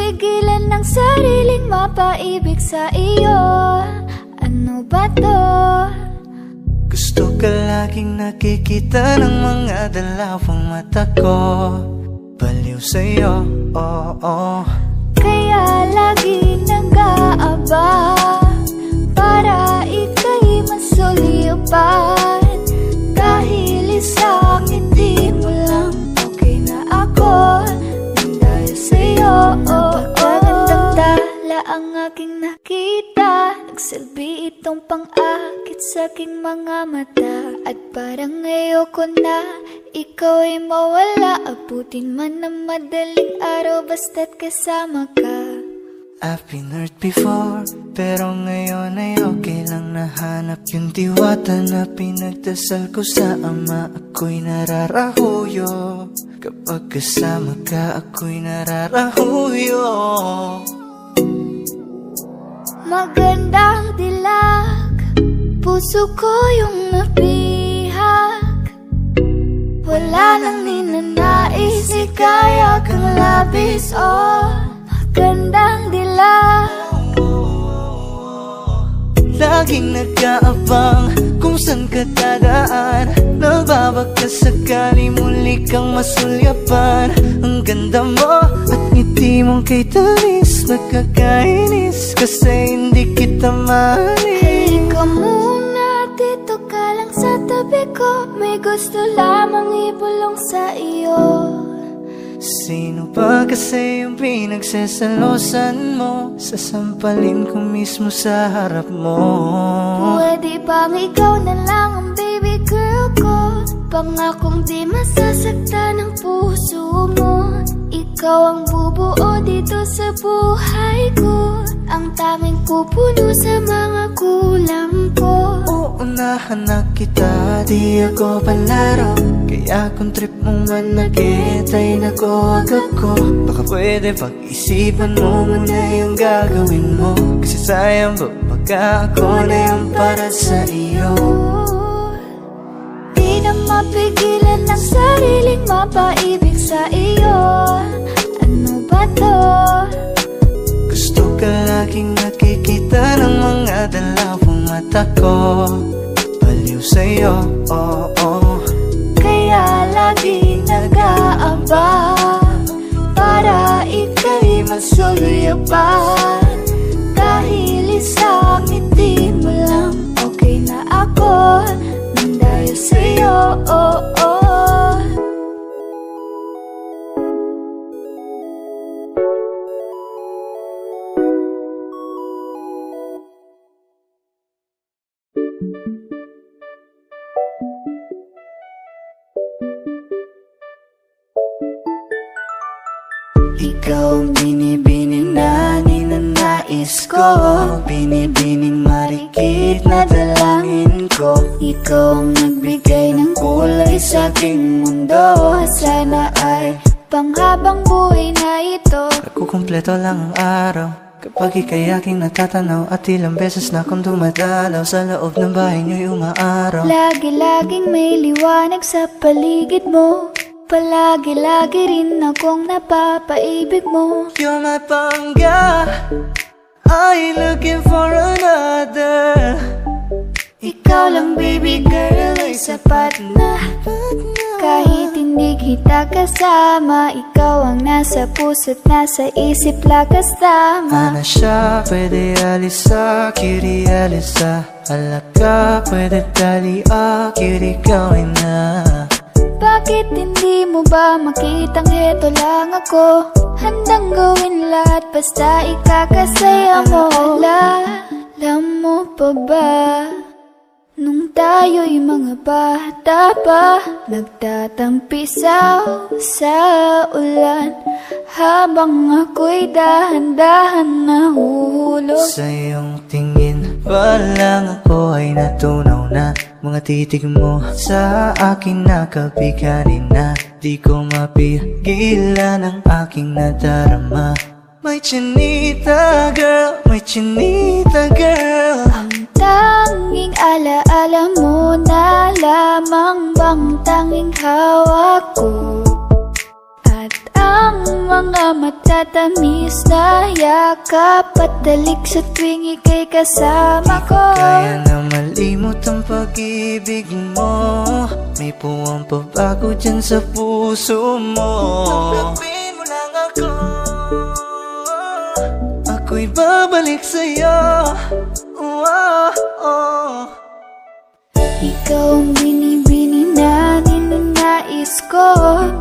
mapigilan ng sariling mapaibig sa iyo. Ano ba to? Gusto ka laging nakikita ng mga dalawang mata ko. Baliw sa'yo, oo. Kaya lagi nag-aabang para ika'y masulipan. Dahil isang ngiti mo lang, okay na ako nang dahil sa'yo. Napakagandang tala ang aking nakita. Nagsilbi itong pang-akit sa aking mga mata. At parang ayoko na ikaw ay mawala. Abutin man ng madaling araw basta't kasama ka. I've been hurt before, pero ngayon ay okay lang. Nahanap yung diwata na pinagdasal ko sa ama. Ako'y nararahuyo kapag kasama ka, ako'y nararahuyo. Magandang dilag, puso ko yung nabihag. Wala nang ninanais, ikaya kang labis, oh. Magandang dilag. Laging nag-aabang kung saan ka dadaan. Nababaka sakali muli kang masulyapan. Ang ganda mo at ngiti mong kay tamis. Nakakainis kasi hindi kita mahalin. Halika muna, dito ka lang sa tabi ko. May gusto lamang ibulong sa iyo. Sino ba kasi yung pinagsasalosan mo? Sasampalin ko mismo sa harap mo. Pwede bang ikaw na lang ang baby girl ko? Pangakong di masasaktan ang puso mo. Ikaw ang bubuo dito sa buhay ko. Ang tanging pupuno sa mga kulang ko. Uunahan na kita, di ako palaro. Kaya kung trip mong manakit ay nakuwag ako. Baka pwede pag-isipan mo muna yung gagawin mo. Kasi sayang ba pagka ako na yung para sa iyo. Di na mapigilan ng sariling mapaibig sa iyo. Ano ba to? Gusto ka laging nakikita ng mga dalawang mata ko. Baliw sa'yo, oo. Kaya lagi nag-aabang para ika'y masulipan. Dahil isang ngiti mo lang, okay na ako nang dahil sa'yo, oo. Ikaw ang binibining na ninanais ko. Binibining marikit na dalangin ko. Ikaw ang nagbigay ng kulay sa aking mundo. Sana ay panghabang buhay na ito. Nagkukumpleto lang ang araw kapag ika'y aking natatanaw. At ilang beses na akong dumadalaw sa loob ng bahay niyo'y umaaraw. Lagi-laging may liwanag sa paligid mo. Palagi-lagi rin akong napapaibig mo. You're my pangga, I ain't looking for another. Ikaw lang baby girl ay sapat na. Kahit hindi kita kasama, ikaw ang nasa puso't nasa isip lakas tama. Ana siya, pwede alisa, cutie alisa. Halaka, pwede tali, cutie gawin na. Bakit hindi mo ba makitang heto lang ako? Handang gawin lahat basta ikakasaya mo. Alam mo pa ba? Nung tayo'y mga bata pa, nagtatampisaw sa ulan habang ako'y dahan-dahan nahuhulog. Sa iyong tingin pa lang ako ay natunaw na. Mga titig mo sa akin nakabiganin na. Di ko mapigilan ang aking nadarama. May chinita girl, may chinita girl. Ang tanging alaala mo na lamang bang tanging hawak ko. At Ang mga matatamis na yakap at dalik sa tuwing ika'y kasama ko. Di ko kaya na malimot ang pag-ibig mo. May puwang pabago dyan sa puso mo. Tanggapin mo lang ako, ako'y babalik sa'yo. Ikaw ang binibini na ninanais ko,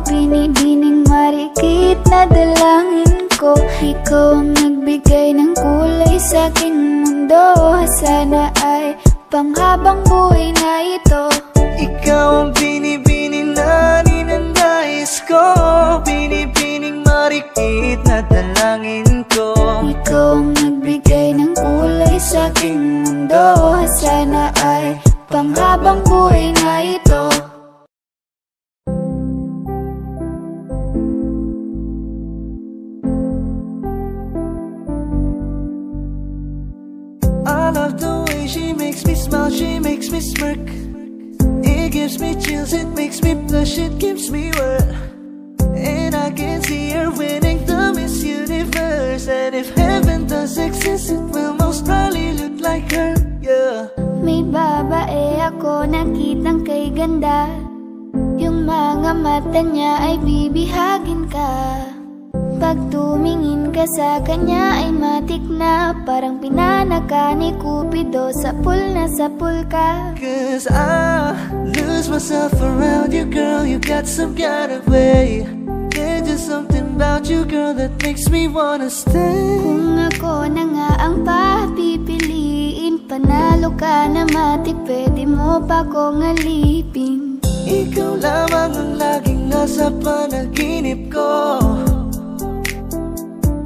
binibining marikit na dalangin ko. Ikaw ang nagbigay ng kulay sa aking mundo, sana ay panghabang buhay na ito. Ikaw ang binibini na ninanais ko, binibining marikit na dalangin ko. Ikaw ang nagbigay ng kulay sa aking mundo, sana ay panghabang buhay na ito. I love the way she makes me smile, she makes me smirk. It gives me chills, it makes me blush, it gives me wet. And I can see her winning the Miss Universe. And if heaven does exist, it will most probably look like her, yeah. May babae ako nakitang kay ganda, yung mga mata niya ay bibihagin ka. Pag tumingin ka sa kanya ay matik na, parang pinanaka ni Cupido, sapul na sapul ka. Cause I lose myself around you, girl, you got some kind of way. There's just something about you, girl, that makes me wanna stay. Kung ako na nga ang papipiliin, panalo ka na matik, pwede mo pa kong alipin. Ikaw lamang ang laging nasa panaginip ko,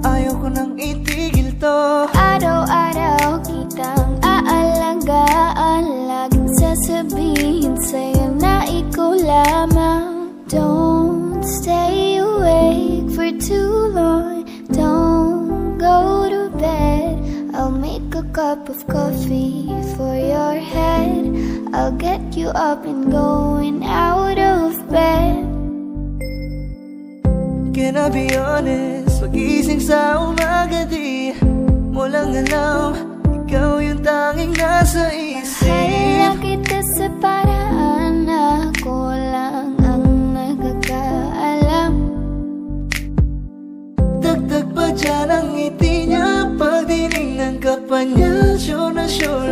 ayaw ko nang itigil to. Araw-araw kitang aalagaan, laging sasabihin sa'yo na ikaw lamang. Don't stay awake for too long, don't go to bed. I'll make a cup of coffee for your head, I'll get you up and going out of bed. Can I be honest, pagising sa umaga di mo lang alam, ikaw yung tanging nasa isip. Mahal kita sa paraan na ako lang ang nagkakaalam. Dagdag pa dyan ang ngiti niya, pag dinignan ka pa niya, sure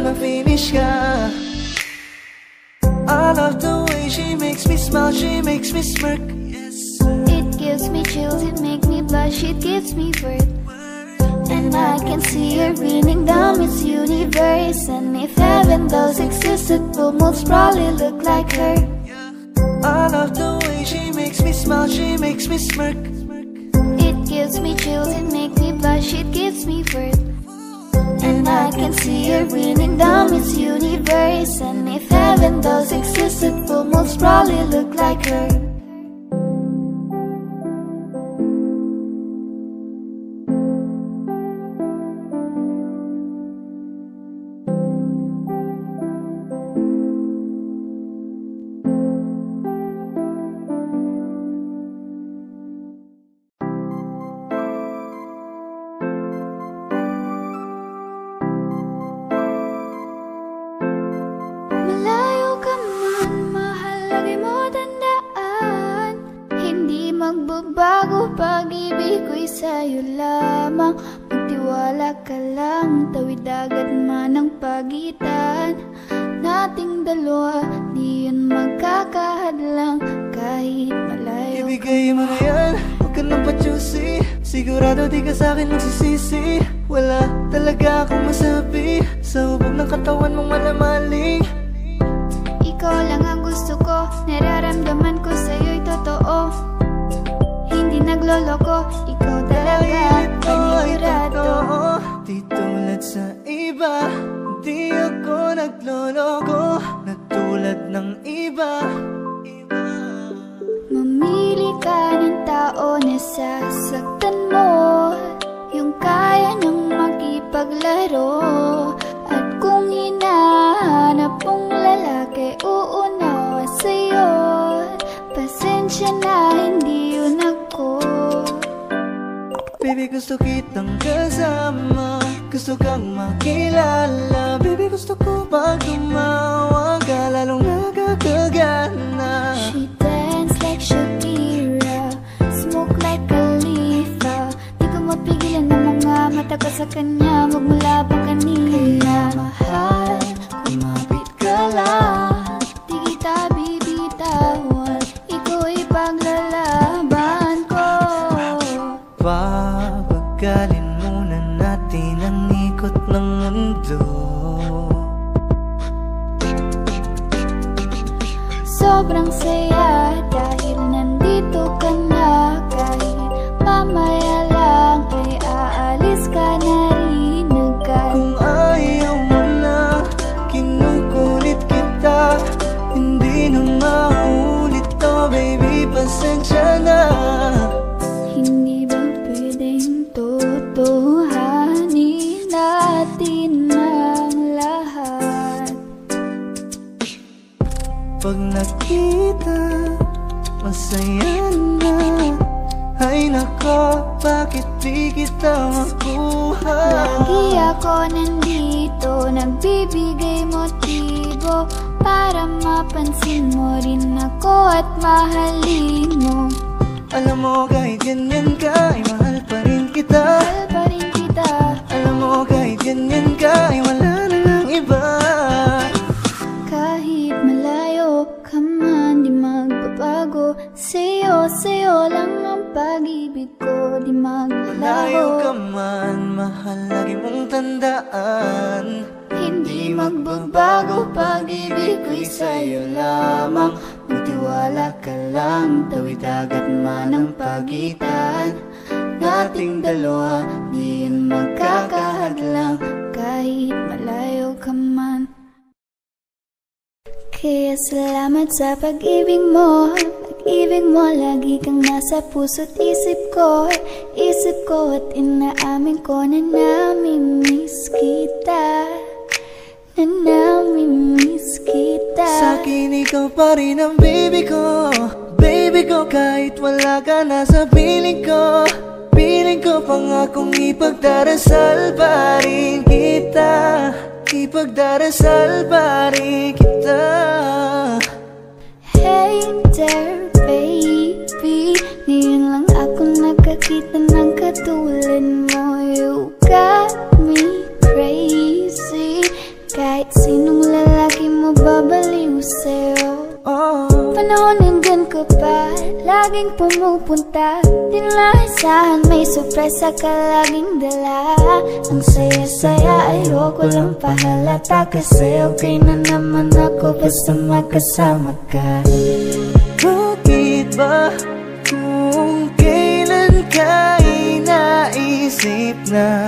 na finish ka. I love the way she makes me smile, she makes me smirk. It gives me chills, it makes me blush, it gives me worth. And I can see her winning the Miss Universe. And if heaven does exist, it will most probably look like her. I love the way she makes me smile, she makes me smirk. It gives me chills, it makes me blush, it gives me worth. And I can see her winning the Miss Universe. And if heaven does exist, it will most probably look like her. Malayo ka man, mahal, lagi mo tandaan, hindi magbabago pag-ibig ko'y sa'yo lamang. Magtiwala ka lang, tawid dagat man ang pagitan nating dalawa, di yun magkakahadlang kahit malayo. Ibigay mo na yan, huwag ka nang pa-juicy, sigurado di ka sa'kin magsisisi. Wala talaga akong masabi sa hubog ng katawan mong malamaling. Ikaw lang ang gusto ko, nararamdaman ko sa'yo'y totoo, hindi nagloloko, ikaw talaga panigurado. Di tulad sa iba, di ako nagloloko, na tulad ng iba. Mamili ka ng tao na sasaktan mo, yung kaya nang makipaglaro. At kung hinahanap mong lalaki, uunawa sa'yo. Pasensya na, hindi yun ako. gusto kitang kasama, gusto kang makilala. Baby, gusto ko pag tumawag ka, lalong nakakagana. She dance like Shakira, smoke like Khalifa. Di ko mapigilan ng mga mata ko sa kanya, magmula pa kanina. Kaya mahal, kumapit ka lang, di kita bibitawan, ikaw ay paglalaban ko. Papagalin muna natin ang ikot ng mundo. Sobrang saya dahil nandito ka na. Kahit mamaya lang ay aalis ka na rin agad. Kung ayaw mo na, kinukulit kita, hindi na maulit to, baby, pasensya na. Hindi ba pwedeng totohanin natin ang lahat? Pag nakita, masaya na. Ay nako, bakit di kita makuha? Lagi ako nandito, nagbibigay motibo para mapansin mo rin ako at mahalin mo. Alam mo kahit ganyan ka, ay mahal pa rin kita. Mahal pa rin kita. Alam mo kahit ganyan ka, ay wala na ng iba. Kahit malayo ka man, di magbabago. Sa'yo lang ang pag-ibig ko, di maglaho. Layo ka man, mahal, lagi mong tandaan. Hindi magbabago, pag-ibig ko'y sa'yo lamang. Magtiwala ka lang, tawid agad man ang pagitan nating dalawa, di yan magkakahadlang. Kahit malayo ka man. Kaya salamat sa pag-ibig mo. Pag-ibig mo, lagi kang nasa puso't isip ko. Isip ko at inaamin ko na namimiss kita. Na namimiss kita. Sa'kin ikaw pa rin ang baby ko. Baby ko, kahit wala ka na sa piling ko. Piling ko pangakong ipagdarasal pa rin kita. Ipagdarasal pa rin kita. Hey there baby, ngayon lang ako nakakita ng katulad mo. You got me crazy, kahit sinong lalaki mo babaliw sa'yo. Panahon nandyan ka pa, laging pumupunta. Di nalasahan, may sorpresa ka laging dala. Ang saya-saya, ayoko lang pahalata, kasi okay na naman ako basta magkasama ka. Bakit ba kung kailan ka inaisip na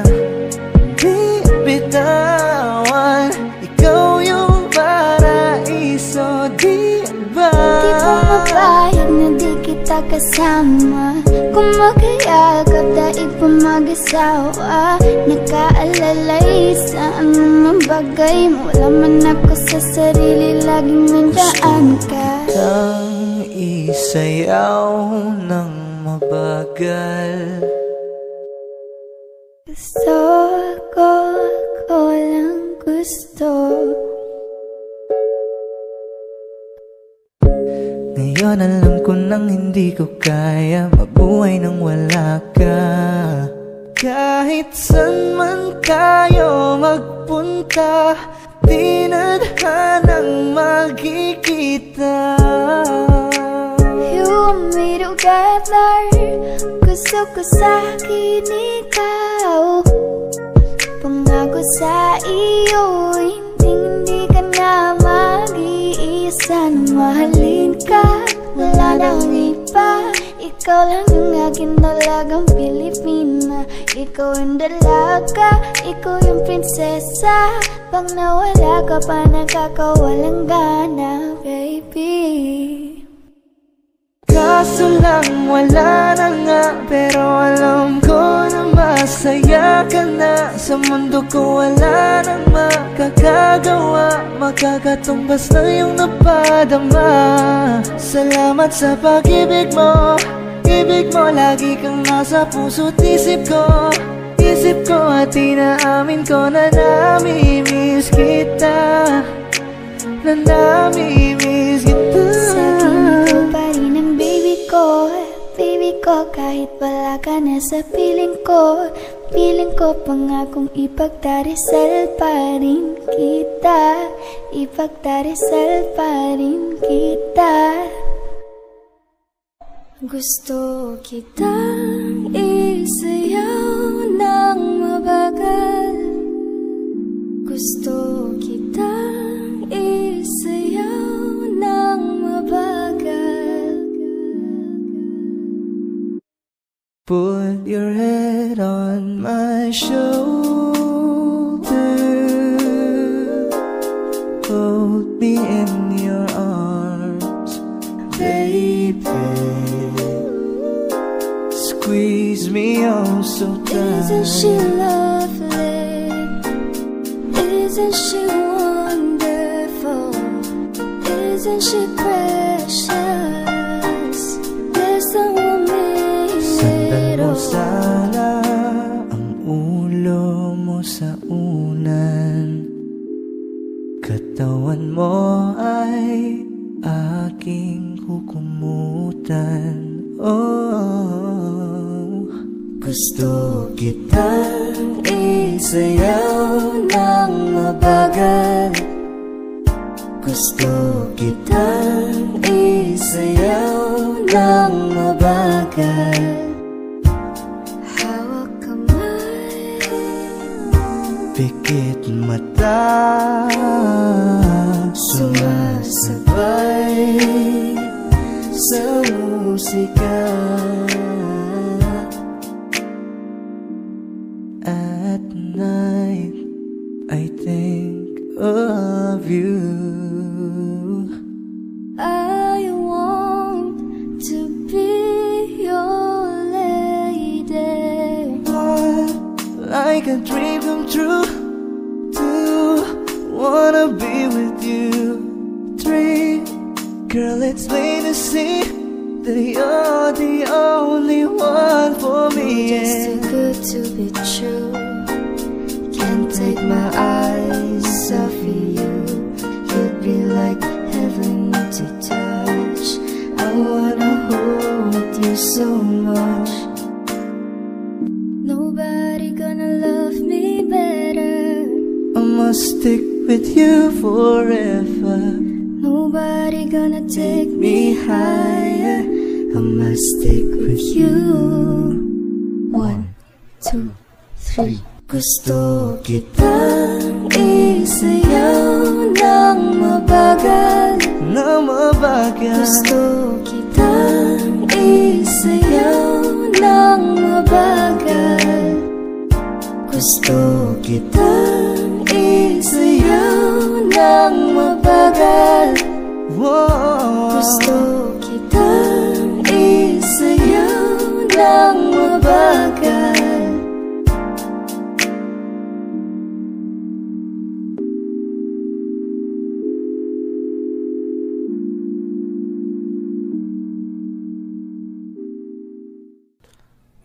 di bitawan? Ikaw yung paraiso, di ba? Di pumapayag na di kita kasama. Kung magkayagap, daig pa mag-asawa. Nakaalalay sa anumang bagay. Wala man ako sa sarili, laging nandaan ka. Ang isayaw ng mabagal. Gusto ko, ako lang gusto. Ngayon alam ko nang hindi ko kaya mabuhay nang wala ka. Kahit saan man tayo magpunta, di nadhanang magkikita. You want me together, gusto ko sa'kin ikaw. Pangako sa iyo, hindi ka na mag-iisa. Na mahalin ka, wala nang iba. Ikaw lang yung aking dalagang Pilipina. Ikaw yung dalaga, ikaw yung prinsesa. Pag nawala ka pa, nakakawalang gana, baby. Kaso lang wala na nga, pero alam ko na masaya ka na. Sa mundo ko wala nang makakagawa, makakatumbas na yung napadama. Salamat sa pag-ibig mo, pag-ibig mo, lagi kang nasa puso't isip ko. Isip ko at inaamin ko na nami-miss kita, na nami-miss kita. Sa akin ikaw pa rin ang baby ko, baby ko. Kahit wala ka na sa piling ko, piling ko pangakong ipagdarasal pa rin kita, ipagdarasal pa rin kita. Gusto kitang isayaw ng mabagal, gusto kitang isayaw ng mabagal. Put your head on my shoulder, hold me in your arms, baby. Squeeze me oh so tight. Isn't she lovely? Isn't she wonderful? Isn't she precious? There's someone Sandan mo sana ang ulo mo sa unan, katawan mo ay aking hukumutan. Oh, gusto kitang isayaw ng mabagal, gusto kitang isayaw ng mabagal. hawak kamay, Pikit mata, sumasabay sa musika. At night, I think of you. I want to be your lady. Like a dream come true, two, wanna be with you. Three, girl, it's plain to see that you're the only one for me. It's too good to be true. Can't take my eyes off of you. You'd be like heaven to touch. I wanna hold you so much. Nobody gonna love me better. I must stick with you forever. Nobody gonna take me higher. I must stick with you. 1, 2, 3. Gusto kitang isayaw ng mabagal, Na mabagal. gusto kitang isayaw ng mabagal, gusto kitang isayaw ng mabagal, Whoa. gusto kitang isayaw ng mabagal.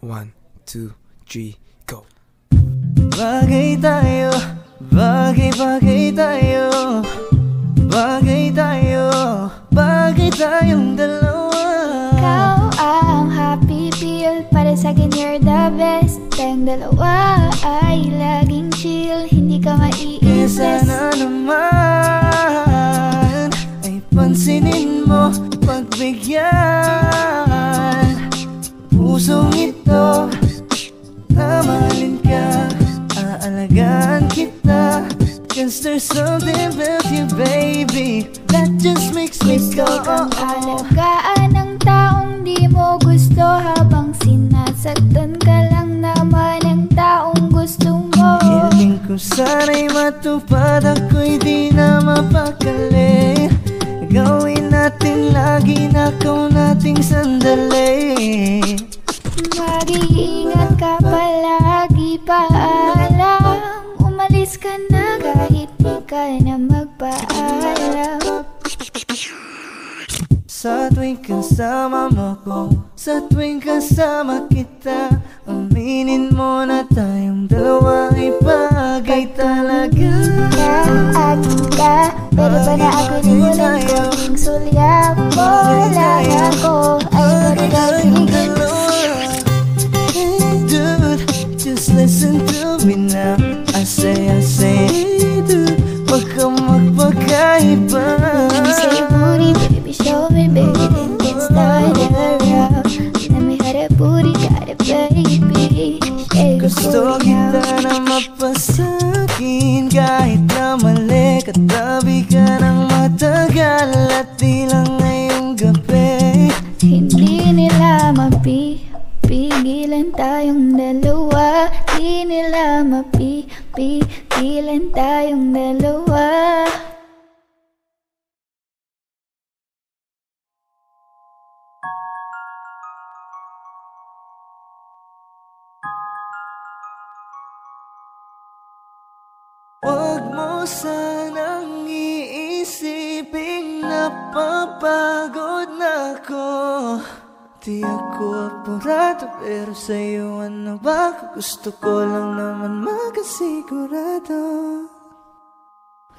One, two, three, go. Bagay tayo, bagay tayo, bagay tayo, bagay tayong dalawa. Ikaw ang happy pill, para sa'kin you're the best. Tayong dalawa ay laging chill, hindi ka Kaya maiinis. sana naman ay pansinin mo, pagbigyan pusong ito, na mahalin ka, aalagaan kita. 'Cause there's something about you, baby, that just makes me go Gusto kang alagaan ng taong di mo gusto, habang sinasaktan ka lang naman ng taong gusto mo. Hiling ko sana'y matupad, ako'y di na mapakali. Gawin natin lagi na ikaw nating sandali. Mag-iingat ka palagi, paalam. Umalis ka na kahit di ka na magpaalam. Sa tuwing kasama mo ko, sa tuwing kasama kita, aminin mo na tayong dalawa ay bagay talaga. Akin ka, pwede ba na ako nimulan ko? Ang sulya mo, laya ko, ay magagawin. Hey dude, just listen to me now. I say, hey dude, wag kang magpakaiba. Say your booty, baby, show me, baby, then get started around. Let me have that booty, got it, baby. Shake your Gusto booty kita now. na mapasakin kahit na mali. Katabi ka ng matagal at di lang ngayong gabi. Hindi nila mapipigilan tayong dalawa. Hindi nila mapipigilan tayong dalawa. Huwag mo sanang iisiping napapagod na ako. Di ako apurado, pero sa'yo ano ba? Gusto ko lang naman makasigurado.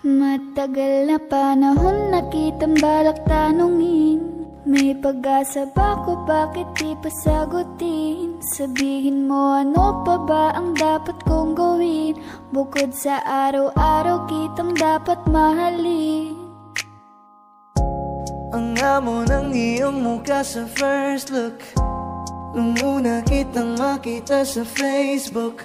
Matagal na panahon na kitang balak tanungin. May pag-asa ba ko, bakit di pa sagutin? Sabihin mo ano pa ba ang dapat kong gawin? Bukod sa araw-araw kitang dapat mahalin. Ang amo ng iyong mukha sa first look, nung una kitang makita sa Facebook.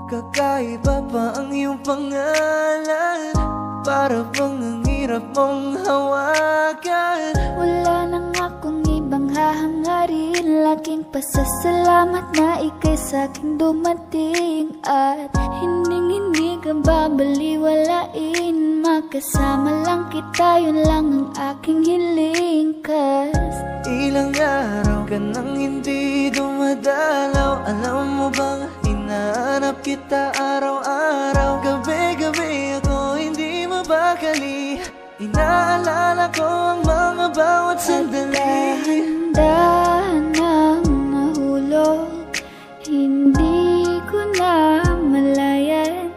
Kakaiba pa ang iyong pangalan, para bang ang hirap mong hawakan. Wala nang akong ibang hahangarin, laking pasasalamat na ika'y sa'king dumating. At hindi ka babaliwalain, makasama lang kita, yun lang ang aking hiling. Cause ilang araw ka nang hindi dumadalaw. Alam mo bang hinahanap kita araw-araw? Gabi-gabi ako hindi mabakali, inaalala ko ang mga bawat sandali. dahan-dahan nang nahulog, hindi ko na malayan.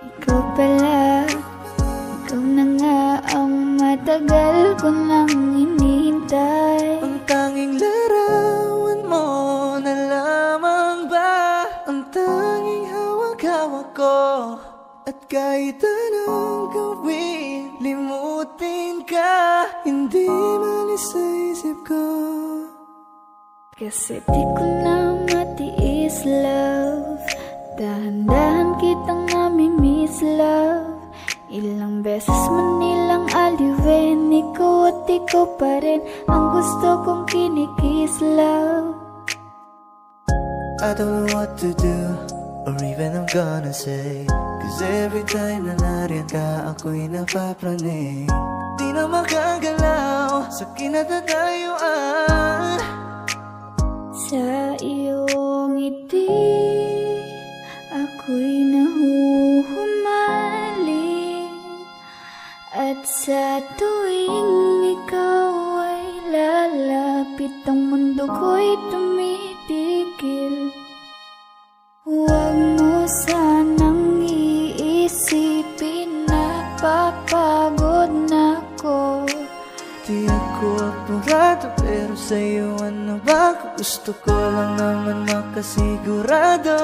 Ikaw pala, ikaw na nga ang matagal ko nang hinihintay. Ang tanging larawan mo na lamang ba ang tanging hawak-hawak ko? At kahit anong gawin, limutin ka, hindi malis sa isip ko. Kasi di ko na matiis, love. Dahan-dahan kitang nami-miss, love. Ilang beses man nilang aliwin, ikaw at ikaw pa rin ang gusto kong kinikis, love. I don't know what to do, or even I'm gonna say, cause every time na nariyan ka, ako'y napapraning. Di na makagalaw sa kinatatayuan. Sa iyong ngiti, ako'y nahuhumaling. At sa tuwing ikaw ay lalapit, ang mundo ko'y tumitigil. Huwag mo sanang iisipin na papagod na ako. Di ako apurado, pero sa'yo ano ba? Gusto ko lang naman makasigurado.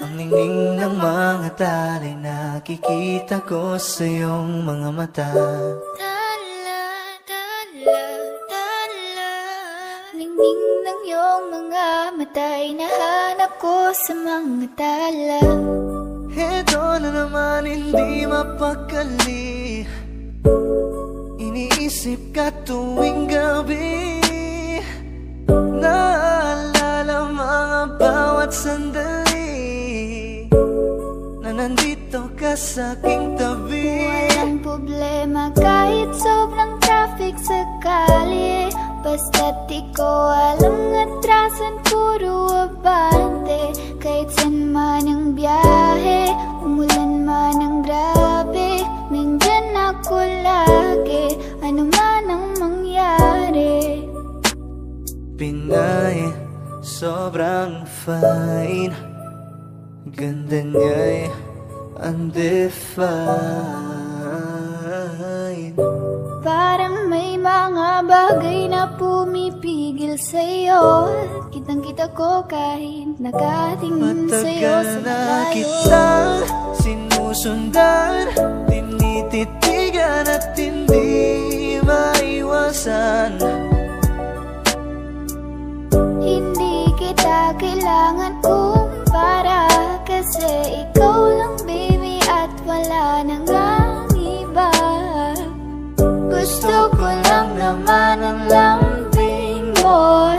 Ang ningning ng mga talay, nakikita ko sa iyong mga mata. Ningning ng iyong mga mata'y nahanap ko sa mga tala. Heto na naman, hindi mapakali, iniisip ka tuwing gabi. Naalala mga bawat sandali na nandito ka sa aking tabi. Walang problema kahit sobrang traffic sa kalye, basta't di ko alam atrasan, puro abala. Pinay, sobrang fine. Ganda niya'y undefined. Parang may mga bagay na pumipigil sa'yo. Kitang-kita ko kahit nakatingin sa'yo sa Matagal na malayo. kitang sinusundan, tinititigan at hindi maiwasan. Hindi kita kailangan kumpara, kasi ikaw lang baby at wala nang ang iba. Gusto ko lang naman ang lambing mo.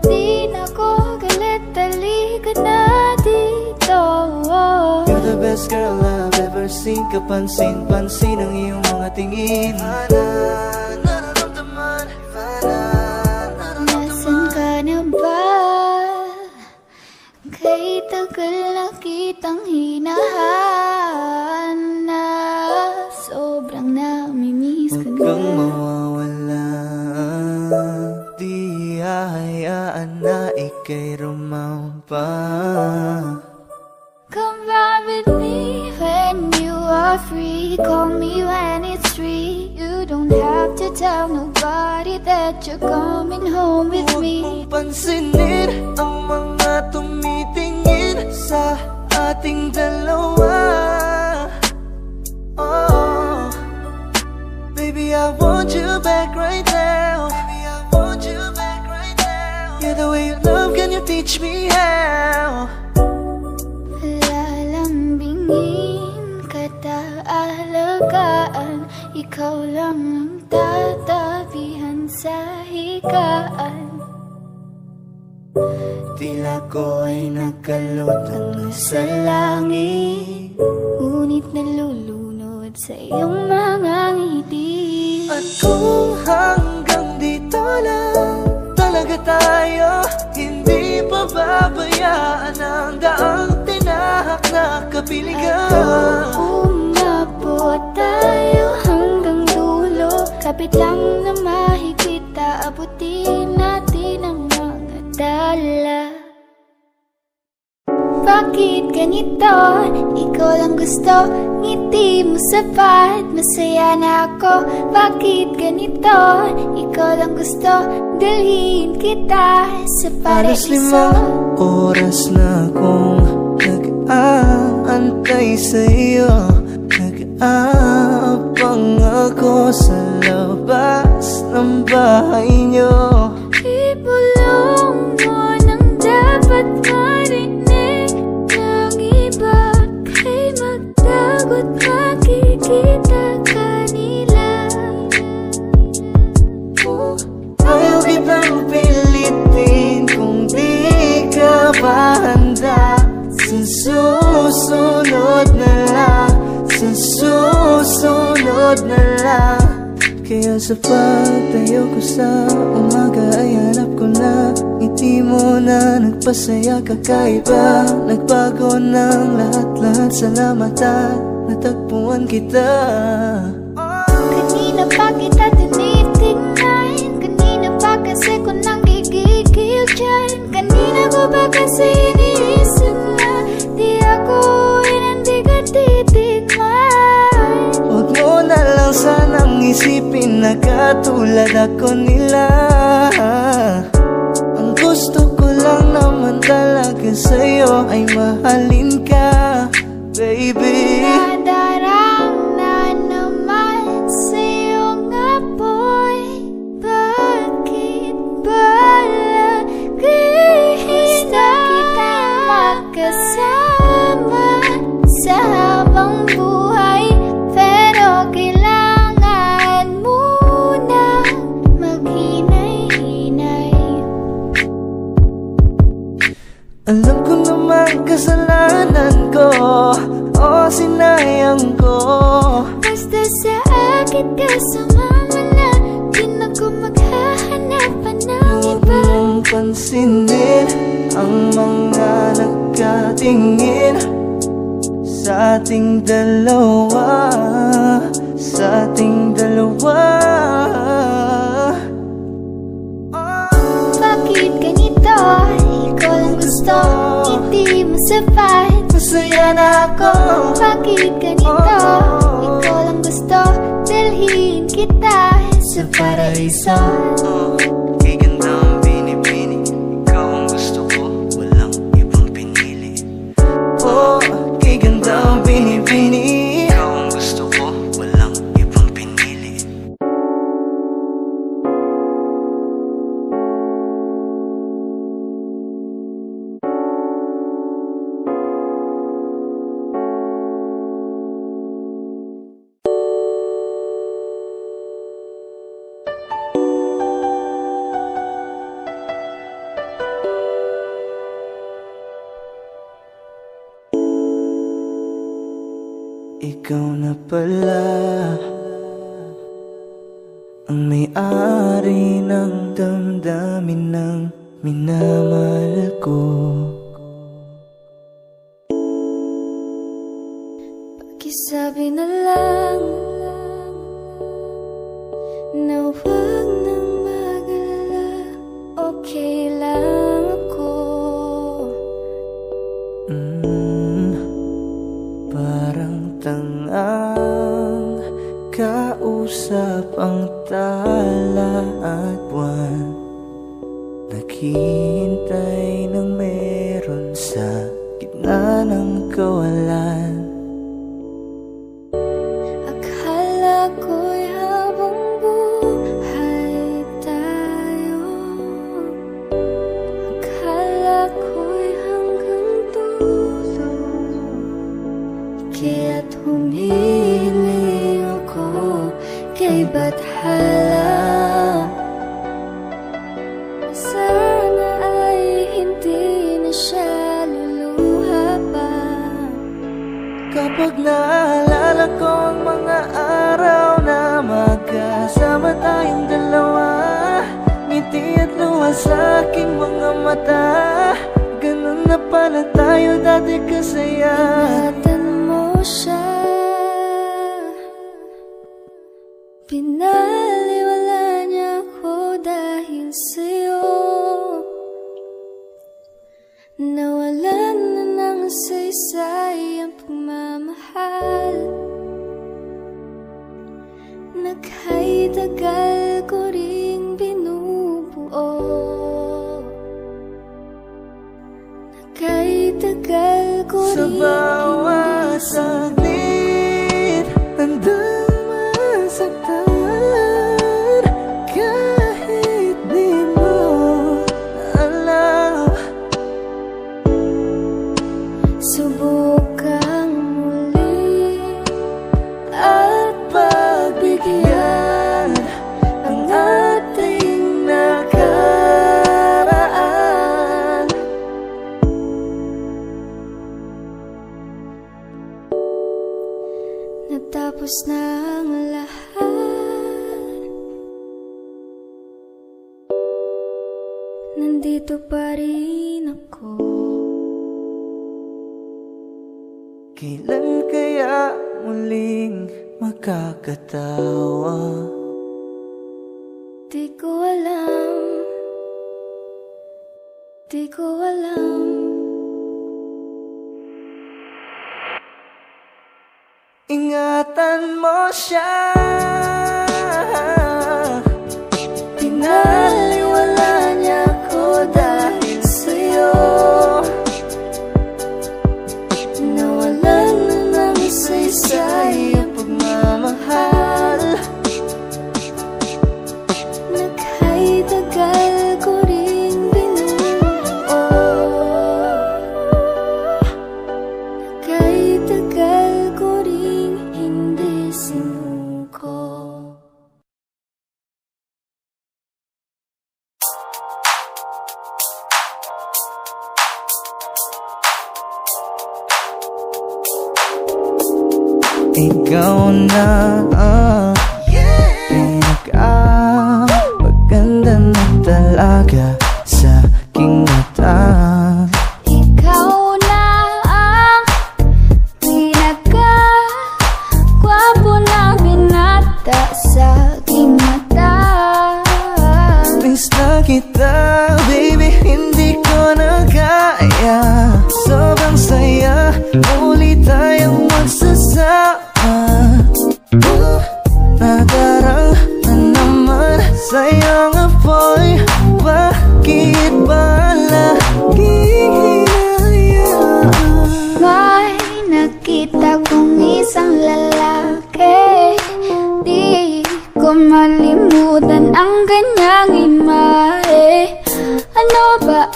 Di na ko galit, halika na dito. You're the best girl I've ever seen. Kapansin-pansin ang iyong mga tingin. Nararamdaman, Nasaan ka na ba? Kay tagal na kitang hinahanap. Sobrang namimiss ko huwag na. kang mawawala. Di hahayaan na ika'y rumampa. Come back with me when you are free. Call me when it's free. You don't have to tell nobody that you're coming home with Huwag me. mong pansinin ang mga tumitingin sa ating dalawa. Oh, baby, I want you back right now. Baby, I want you back right now. Yeah, the way you love, can you teach me how? Lalambingin kita, alagaan. Ikaw lang ang tatabihan sa higaan. Tila ko ay nakalutang sa langit, Ngunit nalulunod sa iyong mga ngiti. at kung hanggang dito lang talaga tayo, hindi pa babayaan ang daang tinahak na kapiligan. Umabot tayo hanggang dulo, kapit lang na mahigpit, aabutin natin ang mga dala. Bakit ganito? Ikaw lang gusto, ngiti mo sapat, masaya na ako. Bakit ganito? Ikaw lang gusto, dalhin kita sa Halos paraiso. 5 oras na akong nag-aantay sa'yo. Nag-aabang ako sa labas ng bahay niyo. Ibulong mo nang dapat marinig ng iba. Kay magdagot makikita kanila. Ayaw kitang pilitin kung di ka pa handa. Sa susunod na lang, sa susunod na lang. Kaya sa pagtayo ko sa umaga ay hanap ko na ngiti mo na nagpasaya, kakaiba. Nagbago ng lahat-lahat, salamat at natagpuan kita. Kanina pa kita tinitingnan, kanina pa kasi ko nang gigigil dyan. Kanina ko ba kasi iniisip na di ako hindi ka titigman. Huwag mo na lang sanang isipin na katulad ako nila. Ang gusto ko lang naman talaga sa'yo ay mahalin ka, baby. Nadarang na naman sa iyong apoy. Bakit ba lagi na kita magkasama sa habang buhay? Pero kailangan muna maghinay-hinay. Alam ko naman kasalanan ko, o sinayang ko. Basta sa akin kasama mo na, di na ko maghahanapan ng Huwag iba. mong pansinin ang mga nagkatingin sa ating dalawa, sa ating dalawa. Bakit sa fight. Masaya na ako. Bakit ganito? Ikaw lang gusto, dalhin kita sa paraiso. Kay ganda ang binibini, ikaw ang gusto ko, walang ibang pinili. Oh, kay ganda ang binibini, ikaw ang gusto ko, walang ibang pinili. Ikaw na pala ang may-ari ng damdamin ng minamahal ko. Pakisabi na lang na huwag nang mag-alala, okay lang ako. Parang tangang kausap ang tala at buwan, naghihintay ng meron sa gitna ng kawalan. Akala ko'y habang buhay tayo, akala ko'y hanggang dulo, kaya't humiling ako kay Bathala. Sana ay hindi na siya luluha pa. Kapag naalala ko ang mga araw na magkasama tayong dalawa, ngiti at luha sa aking mga mata, ganun na pala tayo dati kasaya. Ingatan mo siya, pinaliwala niya ako dahil sa'yo. Nawalan na ng saysay ang pagmamahal, nakay tagal ko ring binubuo, nakay tagal ko Sa ring bawat saglit, handang masaktan, kahit di mo alam. subukang muli at pagbigyan ang ating nakaraan. Natapos na ang lahat, nandito pa rin ako. Kailan kaya muling makakatawa? Di ko alam, di ko alam. Ingatan mo siya, Pinaliwala niya ako dahil sa'yo. Nawalan na ng saysay ang pagmamahal, nakay tagal ko ring binuo, nakay tagal ko ring hindi sinuko. ikaw na ang pinaka-maganda na talaga sa aking mata. Ikaw na ang pinaka-gwapo na binata sa aking mata. Miss na kita, baby, hindi ko na kaya. Sobrang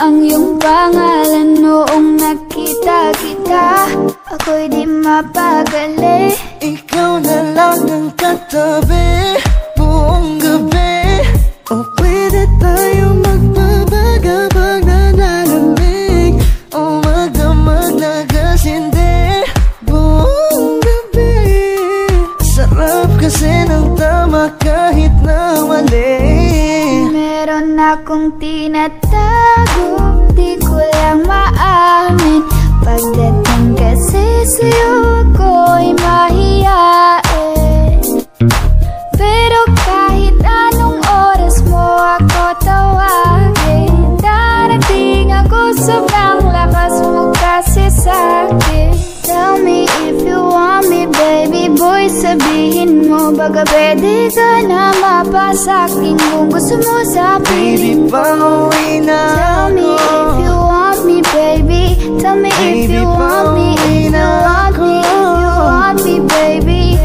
ang iyong pangalan noong nakita kita. Ako'y di mapagali. Ikaw na lang ang katabi buong gabi. O pwede tayo magbabaga pag nanalamig, o magdamag na gasindi buong gabi. Sarap kasi ng tama kahit na mali. Meron akong tinatago, di ko lang maamin. Pagdating kasi sa'yo ako'y mahiyain. Pero kahit anong oras mo ako tawagin, darating ako, sobrang lakas mo kasi sa'kin. Tell me if you want me, baby boy, sabihin mo baka pwede ka na mapasakin kung gusto mo sa piling Baby, pauwi na Tell me if you want me, baby. Tell me if you want me, if you want me, if you want me, baby.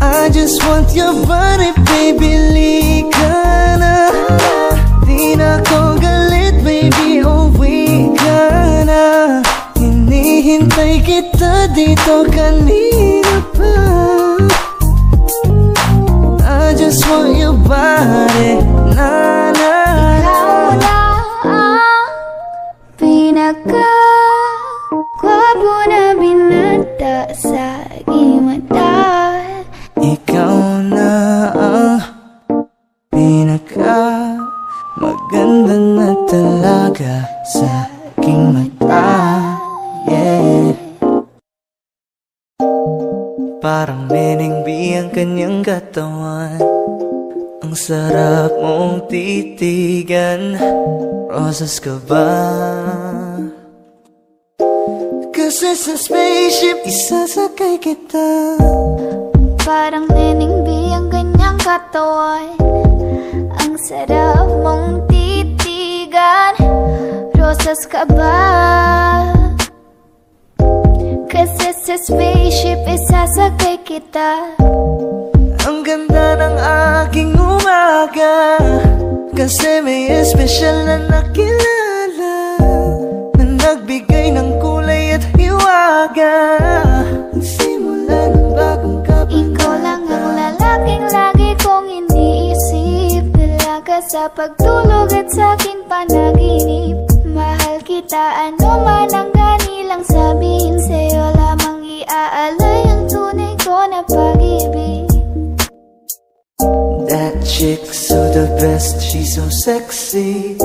I just want your body, baby, lika na. Di na ko galit, baby, uwi ka na. Hinihintay kita dito kanina pa. I just want your body, na na. Ikaw na ang pinaka-gwapo na binata sa aking mata. Ikaw na ang pinaka-maganda na talaga sa aking mata. Yeah. Parang Neneng B ang kanyang katawan. Ang sarap mong titigan. Rosas ka ba? Kasi sa spaceship isasakay kita. Parang Neneng B ang kanyang katawan. Ang sarap mong titigan. Rosas ka ba? Kasi sa spaceship isasakay kita. Ang ganda ng aking umaga, kasi may espesyal na nakilala, na nagbigay ng kulay at hiwaga. Nagsimula ng bagong kabanata. Ikaw lang ang lalaking lagi kong iniisip. Dalaga sa pagtulog at sa aking panaginip. Mahal kita, ano man ang ganilang sabihin. Sa'yo lamang iaalay ang tunay ko na pag-ibig. That chick's so the best, she's so sexy.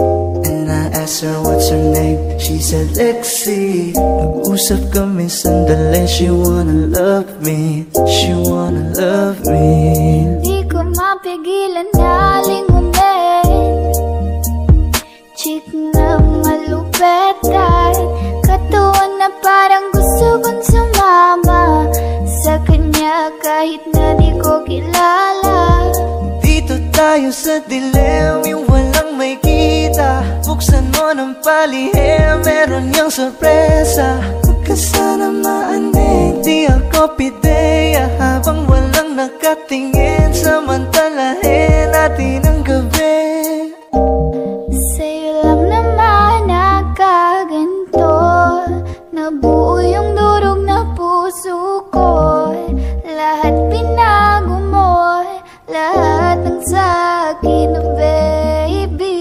And I asked her what's her name, she said Lexi. Nag-usap kami sandali, she wanna love me, she wanna love me. Di ko mapigilan na lingunin. Chick na malupet at katuwang na parang gusto kong sumama sa kanya kahit na di ko kilala. Dito tayo sa dilim, yung walang may kita. Buksan mo ng palihim, meron yung sorpresa. Huwag ka sana maanig, di ako pideya. Habang walang nakatingin, samantalahin natin ang gabi. Sa'yo lang naman nakaganto, nabuo yung durog na puso ko. Lahat binago mo, lahat ng sa'kin, baby.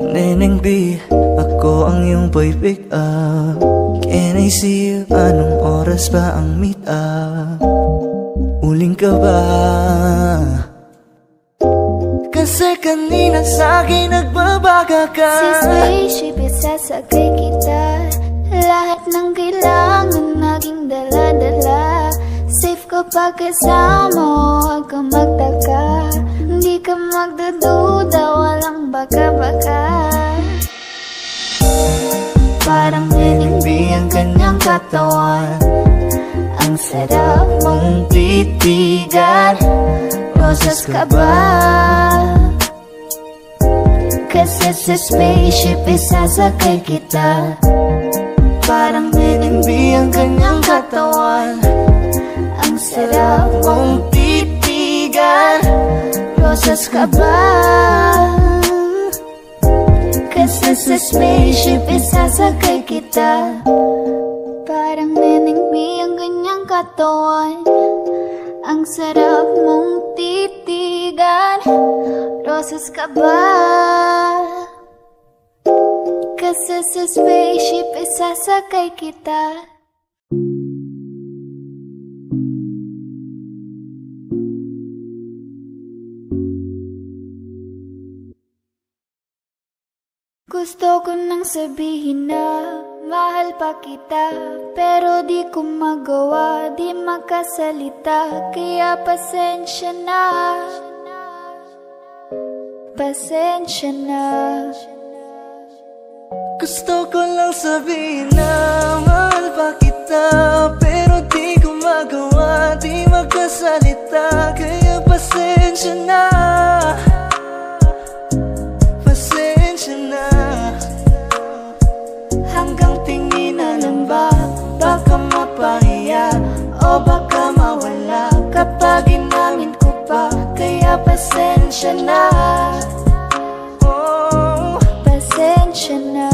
Neneng B, ako ang iyong boy pick up. Can I see you? Anong oras ba ang meet up? Uling ka ba? Kasi kanina sa'kin nagbabaga ka. Si spaceship isasakay kita. Lahat ng kailangan naging dala-dala. Safe kapag kasama, huwag ka magtaka. Hindi ka magdududa, walang baka-baka. Parang Neneng B ang kanyang katawan. Ang sarap mong titigan. Rosas ka ba? Kasi sa spaceship isasakay kita. Parang Neneng B ang kanyang katawan. Ang sarap Mong titigan. Rosas ka ba? Kasi sa spaceship isasakay kita. Parang Neneng B ang ganyang katawan. Ang sarap mong titigan. Rosas ka ba? Kasi sa spaceship isasakay kita. Gusto ko nang sabihin na mahal pa kita, pero di ko magawa, di makasalita. Kaya pasensya na, pasensya na. Gusto ko lang sabihin na mahal pa kita, pero di ko magawa, di makasalita. Kaya pasensya na, pasensya na. Hanggang tingin na lang ba, baka mapahiya o baka mawala kapag inamin ko pa. Kaya pasensya na, oh, pasensya na.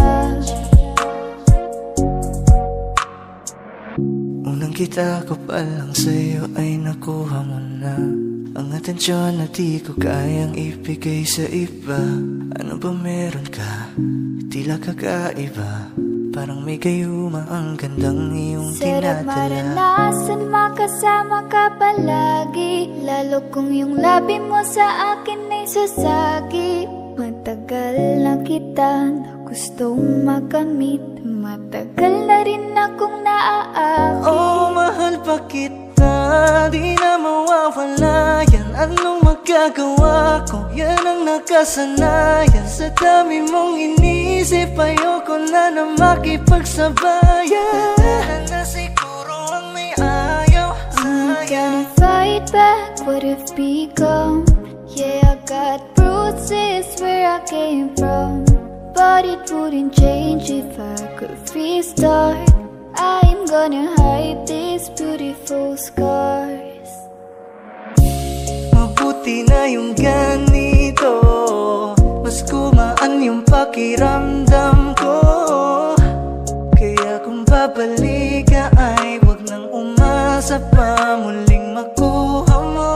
unang kita ko pa lang sa'yo ay nakuha mo na ang atensyon na di ko kayang ibigay sa iba. Ano ba meron ka? Tila kakaiba. Parang may gayuma ang gandang iyong Sarap tinadala. maranasan makasama ka palagi, lalo kung yung labi mo sa akin ay sasagi. Matagal na kita na gustong makamit, matagal na rin akong naaakit. Oh, mahal pa kita, di na mawawala yan. Anong magagawa ko? Yan ang nakasanayan. Sa dami mong inisip, ayoko na na makipagsabayan. Tara na siguro ang may ayaw I'm sa'yo. gonna fight back what have become. Yeah, I got bruises where I came from, but it wouldn't change if I could restart. I'm gonna hide these beautiful scars. Mabuti na yung ganito, mas gumaan yung pakiramdam ko. Kaya kung babalik ka ay wag nang umasa pa muling makuha mo.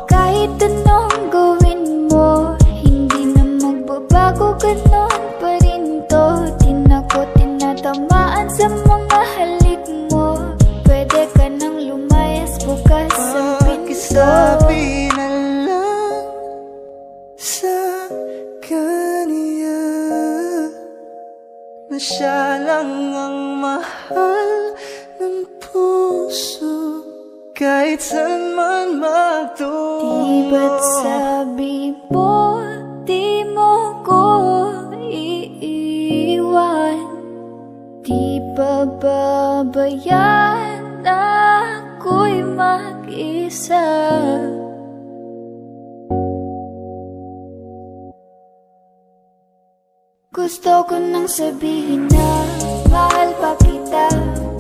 Kahit anong gawin mo, hindi na magbabago, ganon pa rin to. Di na ko tinatamaan sa mga halik mo. Pwede ka nang lumayas bukas ang pinto. Pakisabi na lang sa kanya na siya lang ang mahal ng puso, kahit saan man magtungo. Di ba't sabi mo, di mo ko iiwan? Di ba babayaan ako'y mag-isa? Gusto ko nang sabihin na mahal pa kita,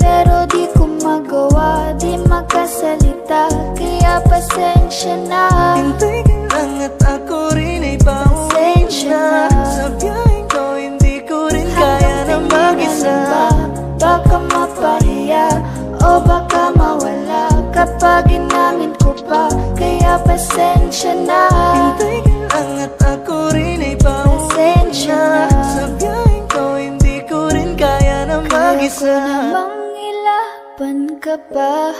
pero di ko magawa, di makasalita. Kaya pasensya na, Hintay ka lang at ako rin ay pauwi pasensya na. na. Sa biyaheng ko hindi ko rin kaya na mag-isa. Baka mapahiya o baka mawala kapag inamin ko pa. Kaya pasensya na, Hintay ka lang at ako rin ay pauwi pasensya na. na. Sa biyaheng ko hindi ko rin kaya na Kaya ko mag-isa. namang ilaban ka pa,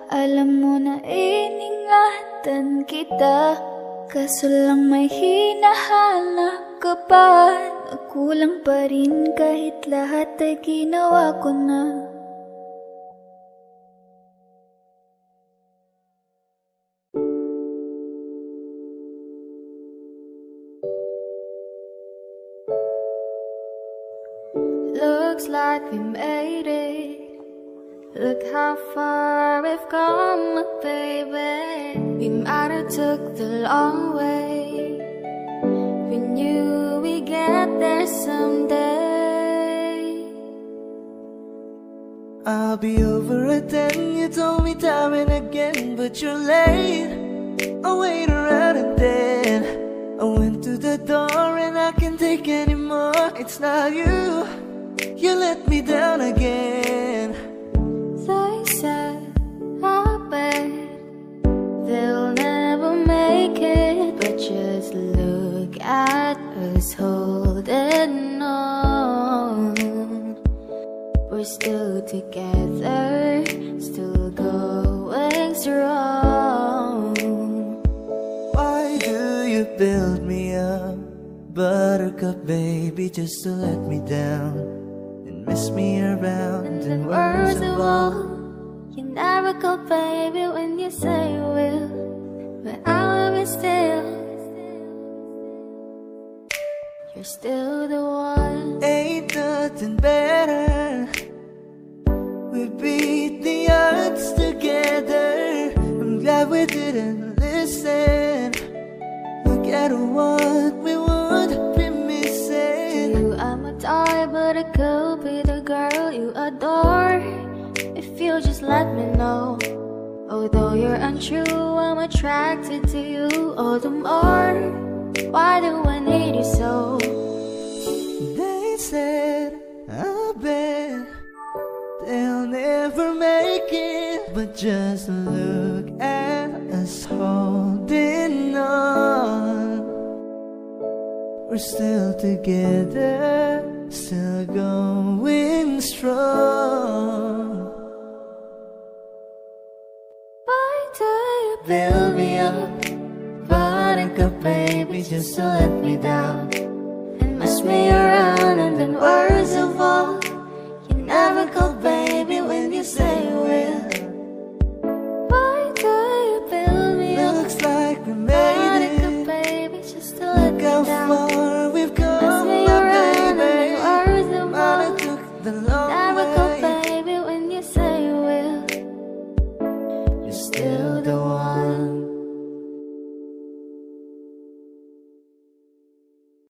alam mo na iningatan kita. Kaso lang may hinahanap ka pa, nagkulang pa rin kahit lahat ay ginawa ko na. Looks like we made it. Look how far we've come, baby. We might have took the long way. We knew we'd get there someday. I'll be over it then, you told me time and again, but you're late. I wait around and then I went to the door and I can't take anymore. It's not you, you let me down again. They said, I bet they'll never make it, but just look at us holding on. We're still together, still going strong. Why do you build me up, buttercup baby, just to let me down and mess me around? And worst of all, you never call baby when you say you will, but I will be still. You're still the one. Ain't nothing better. We beat the odds together. I'm glad we didn't listen. Look at what we would be missing. You, I'm a toy, but I could be the girl you adore if you just let me know. Although you're untrue, I'm attracted to you all the more. Why do I need you so? They said, I bet they'll never make it, but just look at us holding on. We're still together, still going strong. Why do you Build me up, buttercup baby, just to let me down